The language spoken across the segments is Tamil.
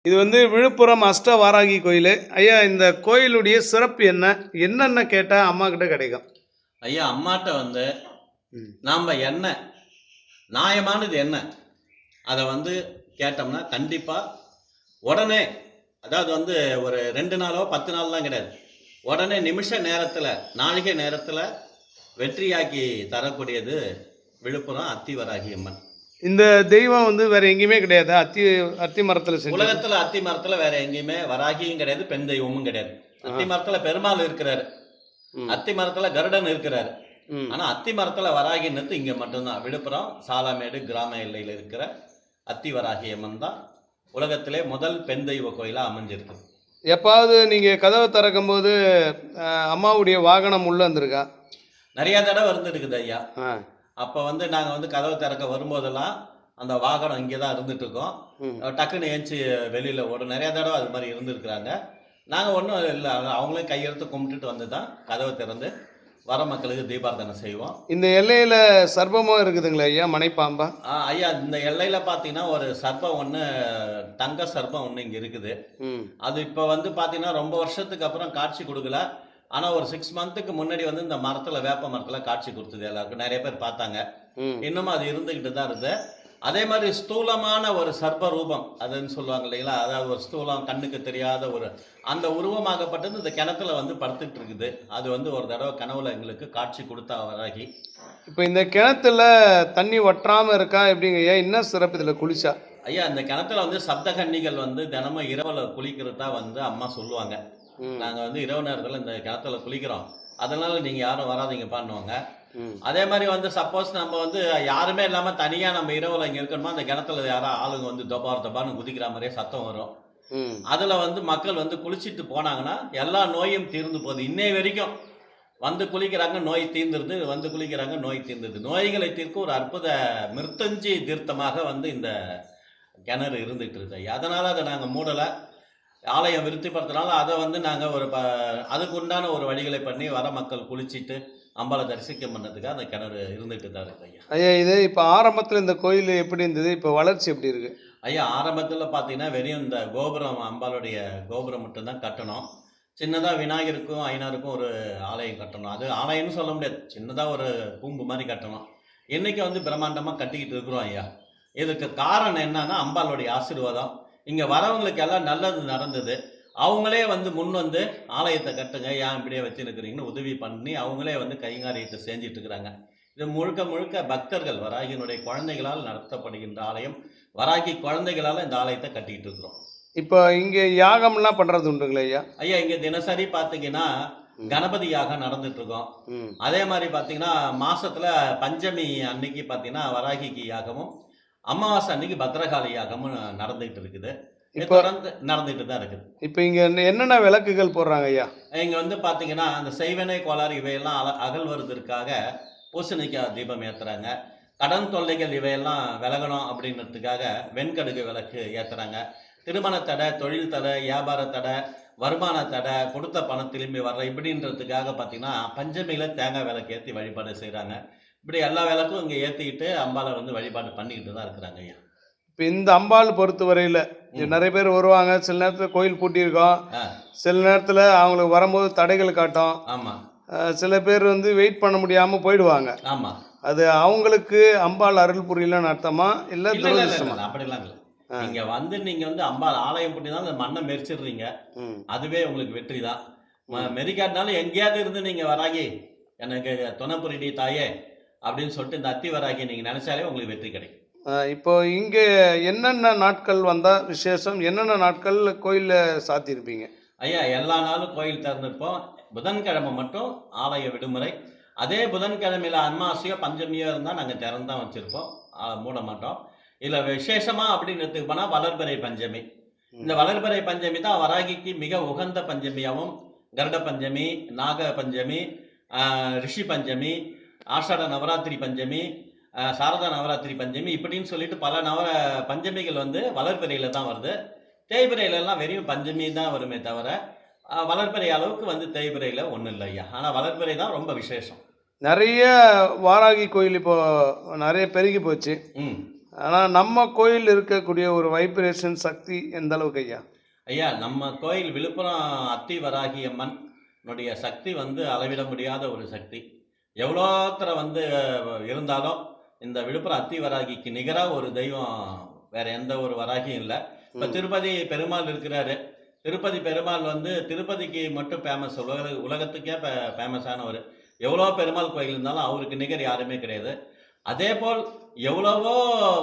இது வந்து விழுப்புரம் அஷ்ட வாராகி கோயில். ஐயா, இந்த கோயிலுடைய சிறப்பு என்ன? என்னென்ன கேட்டால் அம்மா கிட்ட கிடைக்கும்? ஐயா, அம்மாட்ட வந்து ம். நாம் என்ன நியாயமானது என்ன அதை வந்து கேட்டோம்னா கண்டிப்பாக உடனே, அதாவது வந்து ஒரு 2 நாளோ 10 நாள்லாம் கிடையாது, உடனே நிமிஷ நேரத்தில் நாளிகை நேரத்தில் வெற்றியாக்கி தரக்கூடியது விழுப்புரம் அத்திவராகி அம்மன். இந்த தெய்வம் வந்து வேற எங்கேயுமே கிடையாது. அத்தி மரத்தில் செஞ்சு உலகத்தில் அத்தி மரத்தில் வேற எங்கேயுமே வராகியும் கிடையாது, பெண் தெய்வமும் கிடையாது. அத்தி மரத்தில் பெருமாள் இருக்கிறாரு, அத்தி மரத்தில் கருடன் இருக்கிறாரு. ஆனா அத்தி மரத்துல வராகின்னு இங்க மட்டும்தான். விழுப்புரம் சாலாமேடு கிராம எல்லையில் இருக்கிற அத்தி வராகி அம்மன் தான் உலகத்திலே முதல் பெண் தெய்வ கோயிலா அமைஞ்சிருக்கு. எப்பாவது நீங்க கதவை திறக்கும் போது அம்மாவுடைய வாகனம் உள்ள வந்திருக்கா? நிறைய தடவை இருந்துருக்குது ஐயா. அப்ப வந்து நாங்க வந்து கதவை திறக்க வரும்போதெல்லாம் அந்த வாகனம் இங்கே தான் இருந்துட்டு இருக்கோம். டக்குன்னு ஏஞ்சி வெளியில ஓடும். நிறைய தடவை அது மாதிரி இருந்துருக்குறாங்க. நாங்கள் ஒன்றும் இல்லை, அவங்களே கையெழுத்து கும்பிட்டுட்டு வந்து தான் கதவை திறந்து வர மக்களுக்கு தீபார்த்தனை செய்வோம். இந்த எல்லையில சர்ப்பமும் இருக்குதுங்களா ஐயா, மனைப்பாம்பா? ஐயா, இந்த எல்லையில பாத்தீங்கன்னா ஒரு சர்ப்பம் ஒண்ணு, தங்க சர்ப்பம் ஒண்ணு இங்க இருக்குது. அது இப்ப வந்து பாத்தீங்கன்னா ரொம்ப வருஷத்துக்கு அப்புறம் காட்சி கொடுக்கல. ஆனா ஒரு 6 மந்த்துக்கு முன்னாடி வந்து இந்த மரத்துல, வேப்ப மரத்துல காட்சி கொடுத்தது எல்லாருக்கும். நிறைய பேர் பார்த்தாங்க. இன்னமும் அது இருந்துகிட்டு தான் இருக்கு. அதே மாதிரி ஸ்தூலமான ஒரு சர்ப்ப ரூபம் அதுன்னு சொல்லுவாங்க இல்லைங்களா, அதாவது ஒரு ஸ்தூலம், கண்ணுக்கு தெரியாத ஒரு அந்த உருவமாகப்பட்டது இந்த கிணத்துல வந்து படுத்துட்டு இருக்குது. அது வந்து ஒரு தடவை கனவுல எங்களுக்கு காட்சி கொடுத்தா வராகி. இப்போ இந்த கிணத்துல தண்ணி வற்றாம இருக்கா எப்படிங்க ஐயா? என்ன சிறப்பு இதில் குளிச்சா? ஐயா, இந்த கிணத்துல வந்து சப்த கன்னிகள் வந்து தினமும் இரவுல குளிக்கிறதா வந்து அம்மா சொல்லுவாங்க. நாங்க வந்து இரவு நேரத்துல இந்த கிணத்துல குளிக்கிறோம், அதனால நீங்க யாரும் வராதிங்க பண்ணுவாங்க. அதே மாதிரி வந்து சப்போஸ் நம்ம வந்து யாருமே இல்லாம தனியா நம்ம இரவுல இங்க இருக்கணுமா, அந்த கிணத்துல யாரோ ஆளுங்க வந்து தபான்னு குதிக்கிற மாதிரியே சத்தம் வரும். அதுல வந்து மக்கள் வந்து குளிச்சுட்டு போனாங்கன்னா எல்லா நோயும் தீர்ந்து போகுது. இன்னை வரைக்கும் வந்து குளிக்கிறாங்க, நோய் தீர்ந்துருது, வந்து குளிக்கிறாங்க, நோய் தீர்ந்துருது. நோய்களை தீர்க்க ஒரு அற்புத மிருத்தஞ்சி தீர்த்தமாக வந்து இந்த கிணறு இருந்துட்டு இருக்கு. அதனால அதை நாங்க மூடலை, ஆலயம் விருத்திப்படுத்தினால அதை வந்து நாங்கள் ஒரு அதுக்கு உண்டான ஒரு வழிகளை பண்ணி வர மக்கள் குளிச்சுட்டு அம்பாவை தரிசிக்க பண்ணதுக்கு அந்த கிணறு இருந்துட்டு தான் இருக்கு ஐயா. ஐயா, இது இப்போ ஆரம்பத்தில் இந்த கோயில் எப்படி இருந்தது, இப்போ வளர்ச்சி எப்படி இருக்கு ஐயா? ஆரம்பத்தில் பார்த்தீங்கன்னா வெறும் இந்த கோபுரம், அம்பாளுடைய கோபுரம் மட்டும்தான் கட்டணும். சின்னதாக விநாயகருக்கும் ஐயனாருக்கும் ஒரு ஆலயம் கட்டணும். அது ஆலயம்னு சொல்ல முடியாது, சின்னதாக ஒரு பூம்பு மாதிரி கட்டணும். இன்னைக்கு வந்து பிரம்மாண்டமாக கட்டிக்கிட்டு இருக்கிறோம் ஐயா. இதுக்கு காரணம் என்னன்னா அம்பாளுடைய ஆசீர்வாதம். இங்கே வரவங்களுக்கு எல்லாம் நல்லது நடந்தது. அவங்களே வந்து முன் வந்து ஆலயத்தை கட்டுங்க, ஏன் இப்படியே வச்சுருக்கிறீங்கன்னு உதவி பண்ணி அவங்களே வந்து கைங்காரியத்தை செஞ்சிட்டு இருக்கிறாங்க. இது முழுக்க முழுக்க பக்தர்கள், வராகியினுடைய குழந்தைகளால் நடத்தப்படுகின்ற ஆலயம். வராகி குழந்தைகளால் இந்த ஆலயத்தை கட்டிக்கிட்டு இருக்கிறோம். இப்போ இங்கே யாகம்லாம் பண்ணுறது உண்டுங்களா ஐயா? ஐயா, இங்கே தினசரி பார்த்தீங்கன்னா கணபதி யாகம் நடந்துட்டு இருக்கோம். அதே மாதிரி பார்த்தீங்கன்னா மாசத்துல பஞ்சமி அன்னைக்கு பார்த்தீங்கன்னா வராகிக்கு யாகமும், அமாவாசை அன்னைக்கு பத்ரகாளி யாகமும் நடந்துகிட்டு இருக்குது. தொடர்ந்து நடந்துட்டு தான் இருக்குது. இப்போ இங்க என்னென்ன விளக்குகள் போடுறாங்க ஐயா? இங்க வந்து பாத்தீங்கன்னா அந்த செய்வனை கோளாறு இவையெல்லாம் அகழ்வதற்காக பூசணிக்காய் தீபம் ஏத்துறாங்க. கடன் தொல்லைகள் இவையெல்லாம் விலகணும் அப்படின்றதுக்காக வெண்கடுகு விளக்கு ஏத்துறாங்க. திருமண தடை, தொழில் தடை, வியாபார தடை, வருமான தடை, கொடுத்த பணம் திரும்பி வர்ற இப்படின்றதுக்காக பார்த்தீங்கன்னா பஞ்சமியில் தேங்காய் விளக்கு ஏற்றி வழிபாடு செய்கிறாங்க. இப்படி எல்லா விளக்கும் இங்கே ஏற்றிக்கிட்டு அம்பாலை வந்து வழிபாடு பண்ணிக்கிட்டு தான் இருக்கிறாங்க ஐயா. இப்போ இந்த அம்பாள் பொறுத்த வரையில் நிறைய பேர் வருவாங்க, சில நேரத்தில் கோயில் பூட்டியிருக்கோம், சில நேரத்தில் அவங்களுக்கு வரும்போது தடைகள் காட்டும். ஆமாம். சில பேர் வந்து வெயிட் பண்ண முடியாமல் போயிடுவாங்க. ஆமாம். அது அவங்களுக்கு அம்பாள் அருள் புரியலன்னு அர்த்தமா இல்லை துரதிர்ஷ்டமா? அப்படிலாம் இல்லை. நீங்க வந்து அம்பாள் ஆலயம் போட்டினாலும் அந்த மண்ணை மெரிச்சிடுறீங்க, அதுவே உங்களுக்கு வெற்றி தான். மெரிக்காட்டினாலும் எங்கேயாவது இருந்து நீங்க வராகி எனக்கு துணை புரிடி தாயே அப்படின்னு சொல்லிட்டு இந்த அத்தி வராகி நீங்க நினைச்சாலே உங்களுக்கு வெற்றி கிடைக்கும். இப்போ இங்கே என்னென்ன நாட்கள் வந்தால் விசேஷம், என்னென்ன நாட்கள் கோயிலில் சாத்தியிருப்பீங்க? ஐயா, எல்லா நாளும் கோயில் திறந்துருப்போம். புதன்கிழமை மட்டும் ஆலய விடுமுறை. அதே புதன்கிழமையில அமாவாசையோ பஞ்சமியோ இருந்தால் நாங்கள் திறந்தான் வச்சுருப்போம், மூட மாட்டோம். இதில் விசேஷமாக அப்படின்னு எடுத்துக்கு போனால் வளர்பிறை பஞ்சமி. இந்த வளர்பிறை பஞ்சமி தான் வராகிக்கு மிக உகந்த பஞ்சமியாகவும், கருட பஞ்சமி, நாக பஞ்சமி, ரிஷி பஞ்சமி, ஆஷாட நவராத்திரி பஞ்சமி, சாரதா நவராத்திரி பஞ்சமி இப்படின்னு சொல்லிட்டு பல பஞ்சமிகள் வந்து வளர்பிறையில் தான் வருது. தேய்பிறையிலலாம் வெறும் பஞ்சமி தான் வருமே தவிர வளர்பிறை அளவுக்கு வந்து தேய்பிறையில் ஒன்றும் இல்லை ஐயா. ஆனால் வளர்பிறை தான் ரொம்ப விசேஷம். நிறைய வாராகி கோயில் இப்போ நிறைய பெருகி போச்சு. ஆனால் நம்ம கோயில் இருக்கக்கூடிய ஒரு வைப்ரேஷன் சக்தி எந்த அளவுக்கு ஐயா? ஐயா, நம்ம கோயில் விழுப்புரம் அத்தி வராகி அம்மனுடைய சக்தி வந்து அளவிட முடியாத ஒரு சக்தி. எவ்வளோத்தர வந்து இருந்தாலும் இந்த விழுப்புரம் அத்தி வராகிக்கு நிகராக ஒரு தெய்வம் வேற எந்த ஒரு வராகியும் இல்லை. இப்போ திருப்பதி பெருமாள் இருக்கிறாரு. திருப்பதி பெருமாள் வந்து திருப்பதிக்கு மட்டும் ஃபேமஸ், உலகத்துக்கே ஃபேமஸானவர். எவ்வளோ பெருமாள் கோயில் இருந்தாலும் அவருக்கு நிகர் யாருமே கிடையாது. அதே போல் எவ்வளவோ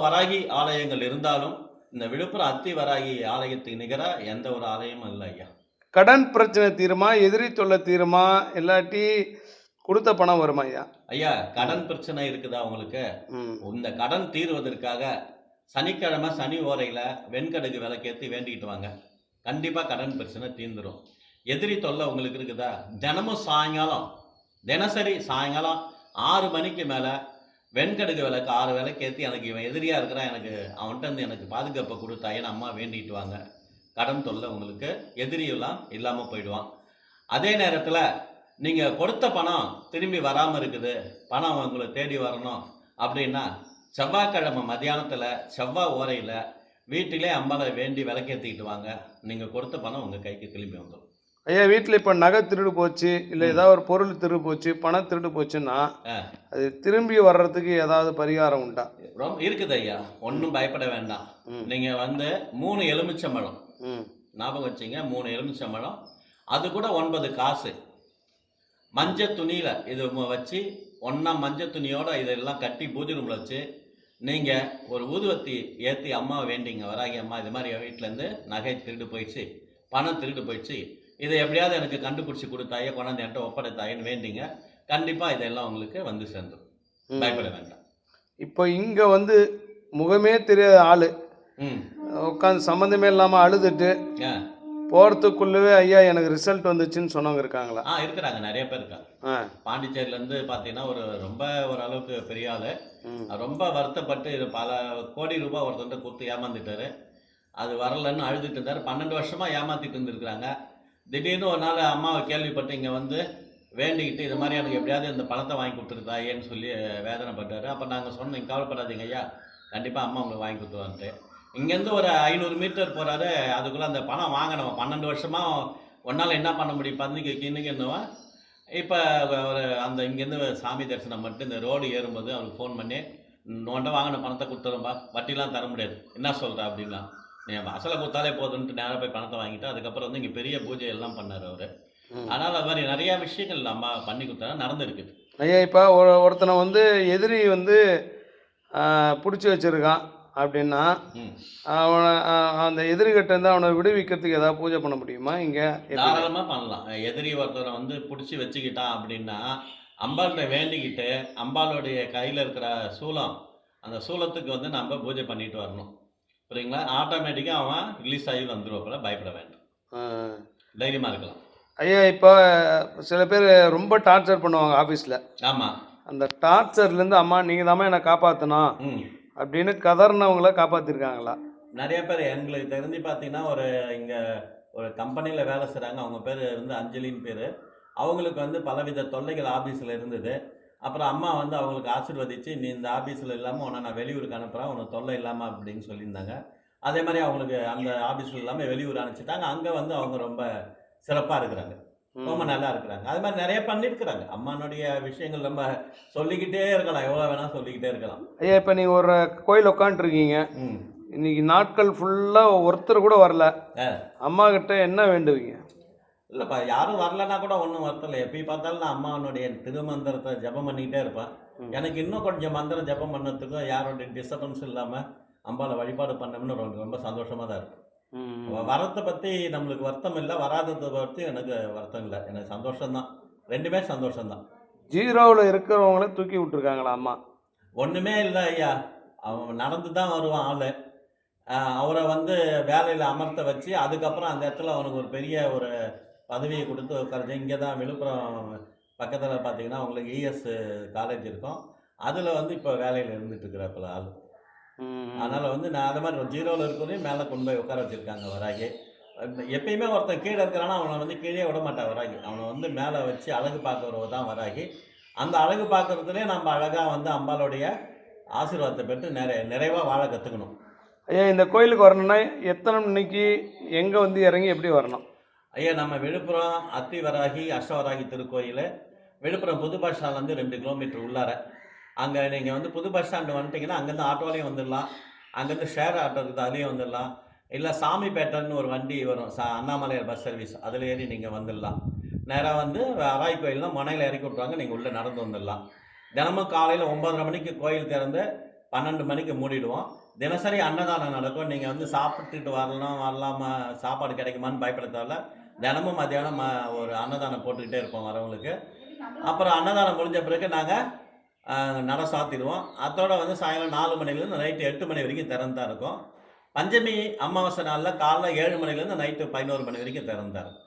வராகி ஆலயங்கள் இருந்தாலும் இந்த விழுப்புரம் அத்தி வராகி ஆலயத்துக்கு நிகராக எந்த ஒரு ஆலயமும் இல்லை ஐயா. கடன் பிரச்சனை தீருமா, எதிரி தொல்லை தீருமா, இல்லாட்டி கொடுத்த பணம் வருமா ஐயா? ஐயா, கடன் பிரச்சனை இருக்குதா உங்களுக்கு? இந்த கடன் தீர்வதற்காக சனிக்கிழமை சனி ஓரையில் வெண்கடுகு விளக்கேற்றி வேண்டிக்கிட்டு வாங்க. கண்டிப்பாக கடன் பிரச்சனை தீர்ந்துடும். எதிரி தொல்லை உங்களுக்கு இருக்குதா? தினமும் சாயங்காலம், தினசரி சாயங்காலம் 6 மணிக்கு மேலே வெண்கடுகு விளக்கு 6 விளக்கேற்றி எனக்கு இவன் எதிரியாக இருக்கிறான், எனக்கு அவன்கிட்ட இருந்து எனக்கு பாதுகாப்பை கொடுத்தாயன்னு அம்மா வேண்டிட்டு வாங்க. கடன் தொல்லை உங்களுக்கு எதிரியெல்லாம் இல்லாமல் போயிடுவான். அதே நேரத்தில் நீங்கள் கொடுத்த பணம் திரும்பி வராமல் இருக்குது, பணம் உங்களை தேடி வரணும் அப்படின்னா செவ்வாய்க்கிழமை மத்தியானத்தில் செவ்வாய் ஓரையில் வீட்டிலே அம்பாவை வேண்டி விளக்கேற்றிக்கிட்டு வாங்க. நீங்கள் கொடுத்த பணம் உங்கள் கைக்கு திரும்பி வந்துடும். ஐயா, வீட்டில் இப்போ நகை திருடு போச்சு, இல்லை ஏதாவது ஒரு பொருள் திருடு போச்சு, பணம் திருடு போச்சுன்னா அது திரும்பி வர்றதுக்கு ஏதாவது பரிகாரம் உண்டா? ரொம்ப இருக்குது ஐயா, ஒன்றும் பயப்பட வேண்டாம். நீங்கள் வந்து 3 எலுமிச்சம்பழம் ஞாபகம் வச்சிங்க, 3 எலுமிச்சம்பழம், அது கூட 9 காசு மஞ்சள் துணியில் இது வச்சு ஒன்றா மஞ்சள் துணியோடு இதெல்லாம் கட்டி பூஜை ரூமில் வச்சு நீங்கள் ஒரு ஊதுவத்தி ஏற்றி அம்மாவை வேண்டிங்க. வராகி அம்மா, இது மாதிரி வீட்டிலேருந்து நகை திருடு போயிடுச்சு, பணம் திருடு போயிடுச்சு, இதை எப்படியாவது எனக்கு கண்டுபிடிச்சி கொடுத்தாயே, கொண்டாந்து என்கிட்ட ஒப்படைத்தாயன்னு வேண்டிங்க. கண்டிப்பாக இதெல்லாம் உங்களுக்கு வந்து சேர்ந்துடும், பயப்பட வேண்டாம். இப்போ இங்கே வந்து முகமே தெரியாத ஆள் உட்காந்து சம்மந்தமே இல்லாமல் அழுதுட்டு போகிறதுக்குள்ளவே ஐயா எனக்கு ரிசல்ட் வந்துச்சுன்னு சொன்னவங்க இருக்காங்களா? இருக்கிறாங்க, நிறைய பேர் இருக்காங்க. பாண்டிச்சேரியிலேருந்து பார்த்தீங்கன்னா ரொம்ப ஓரளவுக்கு பெரிய ஆள், ரொம்ப வருத்தப்பட்டு பல கோடி ரூபாய் ஒருத்தர் கொடுத்து ஏமாந்துட்டாரு. அது வரலன்னு அழுதுட்டு இருந்தார். 12 வருஷமாக ஏமாற்றிட்டு இருந்திருக்கிறாங்க. திடீர்னு ஒரு நாள் அம்மாவை கேள்விப்பட்டு இங்கே வந்து வேண்டிக்கிட்டு இது மாதிரி எனக்கு எப்படியாவது இந்த பணத்தை வாங்கி கொடுத்துருந்தாயேன்னு சொல்லி வேதனைப்பட்டார். அப்போ நாங்கள் சொன்னோம், நீங்கள் கவலைப்படாதீங்க ஐயா, கண்டிப்பாக அம்மா உங்களுக்கு வாங்கி கொடுத்துருவான்ட்டு. இங்கேருந்து ஒரு 500 மீட்டர் போகிறாரு, அதுக்குள்ளே அந்த பணம் வாங்கினவன் 12 வருஷமாக ஒன்றால் என்ன பண்ண முடியும், பந்திக்கு கிண்ணுக்கு என்னவா. இப்போ ஒரு அந்த இங்கேருந்து சாமி தரிசனம் மட்டும் இந்த ரோடு ஏறும்போது அவருக்கு ஃபோன் பண்ணி, நோண்ட வாங்கின பணத்தை கொடுத்துரும்பா, வட்டிலாம் தர முடியாது, என்ன சொல்கிற அப்படின்னா, நீ அசலை கொடுத்தாலே போதுன்ட்டு நேராக போய் பணத்தை வாங்கிட்டு அதுக்கப்புறம் வந்து இங்கே பெரிய பூஜை எல்லாம் பண்ணார் அவர். அதனால் அது மாதிரி நிறையா விஷயங்கள் நம்ம பண்ணி கொடுத்தா நடந்துருக்குது ஐயா. இப்போ ஒருத்தனை வந்து எதிரி வந்து பிடிச்சி வச்சுருக்கான் அப்படின்னா அவனை அந்த எதிரிகிட்டேருந்து அவனை விடுவிக்கிறதுக்கு ஏதாவது பூஜை பண்ண முடியுமா? இங்கே தாராளமாக பண்ணலாம். எதிரி ஒருத்தரை வந்து பிடிச்சி வச்சுக்கிட்டான் அப்படின்னா அம்பாள்கிட்ட வேண்டிக்கிட்டு அம்பாளுடைய கையில் இருக்கிற சூலம், அந்த சூலத்துக்கு வந்து நம்ம பூஜை பண்ணிட்டு வரணும், புரியுங்களா? ஆட்டோமேட்டிக்காக அவன் ரிலீஸ் ஆகி வந்துடுவோம், பயப்பட வேண்டாம், தைரியமாக இருக்கலாம். ஐயா, இப்போ சில பேர் ரொம்ப டார்ச்சர் பண்ணுவாங்க ஆஃபீஸில். ஆமாம், அந்த டார்ச்சர்லேருந்து அம்மா நீங்கள் தாம்மா என்னை காப்பாற்றணும் அப்படின்னு கதர்னவங்கள காப்பாற்றிருக்காங்களா? நிறைய பேர் எங்களுக்கு தெரிஞ்சு பார்த்தீங்கன்னா இங்கே ஒரு கம்பெனியில் வேலை செய்கிறாங்க, அவங்க பேர் வந்து அஞ்சலின்னு பேர். அவங்களுக்கு வந்து பலவித தொல்லைகள் ஆஃபீஸில் இருந்தது. அப்புறம் அம்மா வந்து அவங்களுக்கு ஆசீர்வதித்து, நீ இந்த ஆஃபீஸில் இல்லாமல் உன்னை நான் வெளியூருக்கு அனுப்புகிறேன், உனக்கு தொல்லை இல்லாமல் அப்படின்னு சொல்லியிருந்தாங்க. அதே மாதிரி அவங்களுக்கு அந்த ஆஃபீஸில் இல்லாமல் வெளியூர் அனுப்பிச்சிட்டாங்க. அங்கே வந்து அவங்க ரொம்ப சிறப்பாக இருக்கிறாங்க, ரொம்ப நல்லா இருக்கிறாங்க. அது மாதிரி நிறைய பண்ணியிருக்கிறாங்க. அம்மானுடைய விஷயங்கள் நம்ம சொல்லிக்கிட்டே இருக்கலாம், எவ்வளோ வேணால் சொல்லிக்கிட்டே இருக்கலாம். ஐயா, இப்போ நீங்கள் ஒரு கோயில் உட்காந்துருக்கீங்க, இன்னைக்கு நாட்கள் ஃபுல்லாக ஒருத்தர் கூட வரல, அம்மா கிட்ட என்ன வேண்டுவீங்க? இல்லைப்பா, யாரும் வரலன்னா கூட ஒன்றும் வருத்தலை. எப்படி பார்த்தாலும் நான் அம்மாவனுடைய திருமந்திரத்தை ஜபம் பண்ணிக்கிட்டே இருப்பேன். எனக்கு இன்னும் கொஞ்சம் மந்திரம் ஜபம் பண்ணதுக்கும் யாரோடைய டிஸ்டர்பன்ஸ் இல்லாமல் அம்பாவை வழிபாடு பண்ணோம்னு ரொம்ப சந்தோஷமாக தான் இருக்கும். வரத்தை பற்றி நம்மளுக்கு வருத்தம் இல்லை, வராததை பற்றி எனக்கு வருத்தம் இல்லை, எனக்கு சந்தோஷம்தான், ரெண்டுமே சந்தோஷம்தான். ஜீரோவில் இருக்கிறவங்கள தூக்கி விட்டுருக்காங்களா அம்மா? ஒன்றுமே இல்லை ஐயா, அவன் நடந்து தான் வருவான் ஆள். அவரை வந்து வேலையில் அமர்த்த வச்சு அதுக்கப்புறம் அந்த இடத்துல அவனுக்கு ஒரு பெரிய ஒரு பதவியை கொடுத்து உட்காந்து, இங்கே தான் விழுப்புரம் பக்கத்தில் பார்த்தீங்கன்னா அவங்களுக்கு இஎஸ் காலேஜ் இருக்கும், அதில் வந்து இப்போ வேலையில் இருந்துட்டு இருக்கிறப்பல ஆள். அதனால் வந்து நான் அது மாதிரி ஜீரோவில் இருக்கிறதையும் மேலே கொண்டு போய் உட்கார வச்சுருக்காங்க வராகி. எப்பயுமே ஒருத்தன் கீழே இருக்கிறான்னா அவனை வந்து கீழே விட மாட்டான் வராகி, அவனை வந்து மேலே வச்சு அழகு பார்க்குறவ தான் வராகி. அந்த அழகு பார்க்குறதுலேயே நம்ம அழகாக வந்து அம்பாளுடைய ஆசீர்வாதத்தை பெற்று நிறைவாக வாழ கற்றுக்கணும். ஐயா இந்த கோயிலுக்கு வரணும்னா எத்தனை மணிக்கு எங்கே வந்து இறங்கி எப்படி வரணும்? ஐயா நம்ம விழுப்புரம் அத்திவராகி அஷ்டவராகி திருக்கோயில், விழுப்புரம் புது பஸ் ஸ்டாண்ட்லேருந்து 2 கிலோமீட்டர் உள்ளார. அங்கே நீங்கள் வந்து புது பஸ் ஸ்டாண்டு வந்துட்டிங்கன்னா அங்கேருந்து ஆட்டோலையும் வந்துடலாம், அங்கேருந்து ஷேர் ஆட்டோ இருக்குது அதுலேயும் வந்துடலாம், இல்லை சாமிப்பேட்டைன்னு ஒரு வண்டி வரும் அண்ணாமலையார் பஸ் சர்வீஸ், அதில் ஏறி நீங்கள் வந்துடலாம். நேராக வந்து அராய் கோயில்னா முனையில் இறக்கி விட்ருவாங்க, நீங்கள் உள்ளே நடந்து வந்துடலாம். தினமும் காலையில் 9:30 மணிக்கு கோயில் திறந்து 12 மணிக்கு மூடிடுவோம். தினசரி அன்னதானம் நடக்கும். நீங்கள் வந்து சாப்பிட்டுட்டு வரலாமா, சாப்பாடு கிடைக்குமான்னு பயப்பட தேவையில்ல. தினமும் மத்தியானம் ஒரு அன்னதானம் போட்டுக்கிட்டே இருப்போம் வரவங்களுக்கு. அப்புறம் அன்னதானம் முடிஞ்ச பிறகு நாங்கள் நட சாத்திடுவோம். அதோட வந்து சாயங்காலம் 4 மணிலேருந்து நைட்டு 8 மணி வரைக்கும் திறந்து தான் இருக்கும். பஞ்சமி அமாவாசை நாளில் காலைல 7 மணிலேருந்து நைட்டு 11 மணி வரைக்கும் திறந்து தான் இருக்கும்.